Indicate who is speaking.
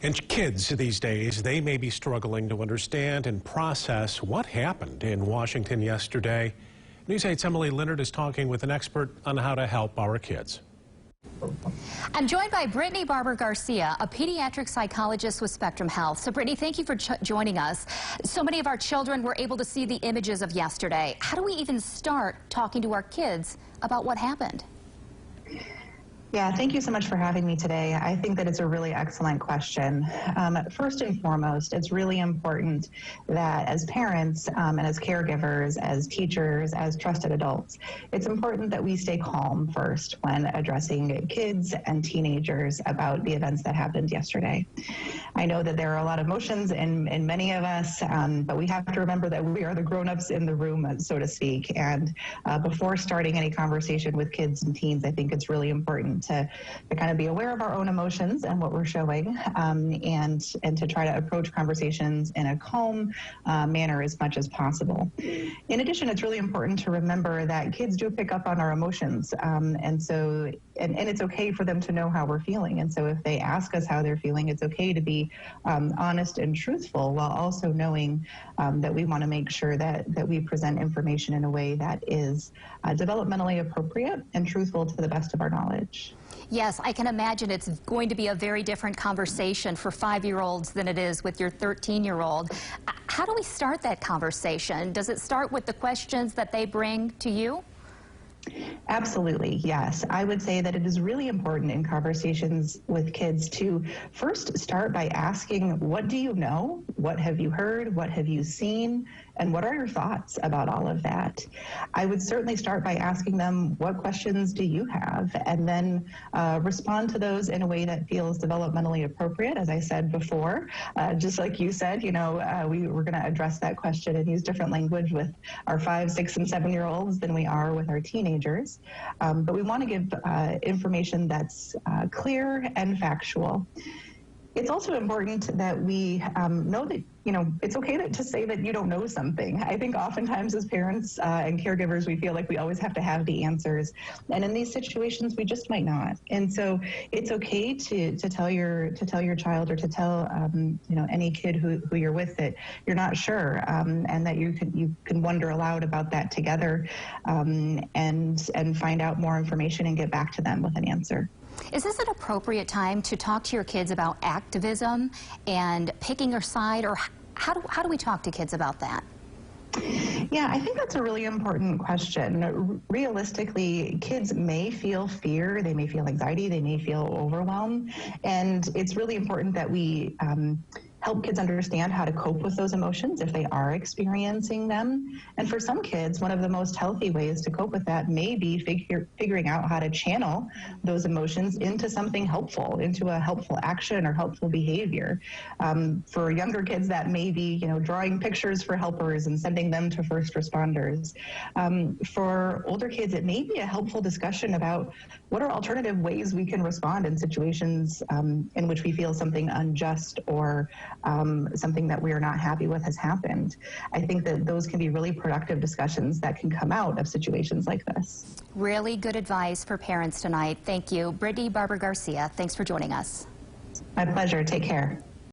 Speaker 1: And kids these days, they may be struggling to understand and process what happened in Washington yesterday. News 8's Emily Leonard is talking with an expert on how to help our kids.
Speaker 2: I'm joined by Brittany Barber Garcia, a pediatric psychologist with Spectrum Health. So, Brittany, thank you for joining us. So many of our children were able to see the images of yesterday. How do we even start talking to our kids about what happened?
Speaker 3: Yeah, thank you so much for having me today. I think that it's a really excellent question. First and foremost, it's really important that as parents and as caregivers, as teachers, as trusted adults, it's important that we stay calm first when addressing kids and teenagers about the events that happened yesterday. I know that there are a lot of emotions in many of us, but we have to remember that we are the grown-ups in the room, so to speak. And before starting any conversation with kids and teens, I think it's really important to kind of be aware of our own emotions and what we're showing, and to try to approach conversations in a calm manner as much as possible. In addition, it's really important to remember that kids do pick up on our emotions, and it's okay for them to know how we're feeling. And so if they ask us how they're feeling, it's okay to be honest and truthful, while also knowing that we want to make sure that we present information in a way that is developmentally appropriate and truthful to the best of our knowledge.
Speaker 2: Yes, I can imagine it's going to be a very different conversation for 5-year-olds than it is with your 13-year-old. How do we start that conversation? Does it start with the questions that they bring to you?
Speaker 3: Absolutely, yes. I would say that it is really important in conversations with kids to first start by asking, what do you know? What have you heard? What have you seen? And what are your thoughts about all of that? I would certainly start by asking them, what questions do you have? And then respond to those in a way that feels developmentally appropriate. As I said before, just like you said, we're going to address that question and use different language with our 5-, 6-, and 7-year-olds than we are with our teenagers. But we want to give information that's clear and factual. It's also important that we know that, it's okay to say that you don't know something. I think oftentimes as parents and caregivers, we feel like we always have to have the answers. And in these situations, we just might not. And so it's okay to tell your child, or to tell, any kid who you're with, that you're not sure, and that you can wonder aloud about that together, and find out more information and get back to them with an answer.
Speaker 2: Is this an appropriate time to talk to your kids about activism and picking a side, or how do we talk to kids about that?
Speaker 3: Yeah, I think that's a really important question. Realistically, kids may feel fear, they may feel anxiety, they may feel overwhelmed, and it's really important that we help kids understand how to cope with those emotions if they are experiencing them. And for some kids, one of the most healthy ways to cope with that may be figuring out how to channel those emotions into something helpful, into a helpful action or helpful behavior. For younger kids, that may be, drawing pictures for helpers and sending them to first responders. For older kids, it may be a helpful discussion about what are alternative ways we can respond in situations in which we feel something unjust or something that we are not happy with has happened. I think that those can be really productive discussions that can come out of situations like this.
Speaker 2: Really good advice for parents tonight. Thank you. Brittany Barber Garcia, thanks for joining us.
Speaker 3: My pleasure. Take care.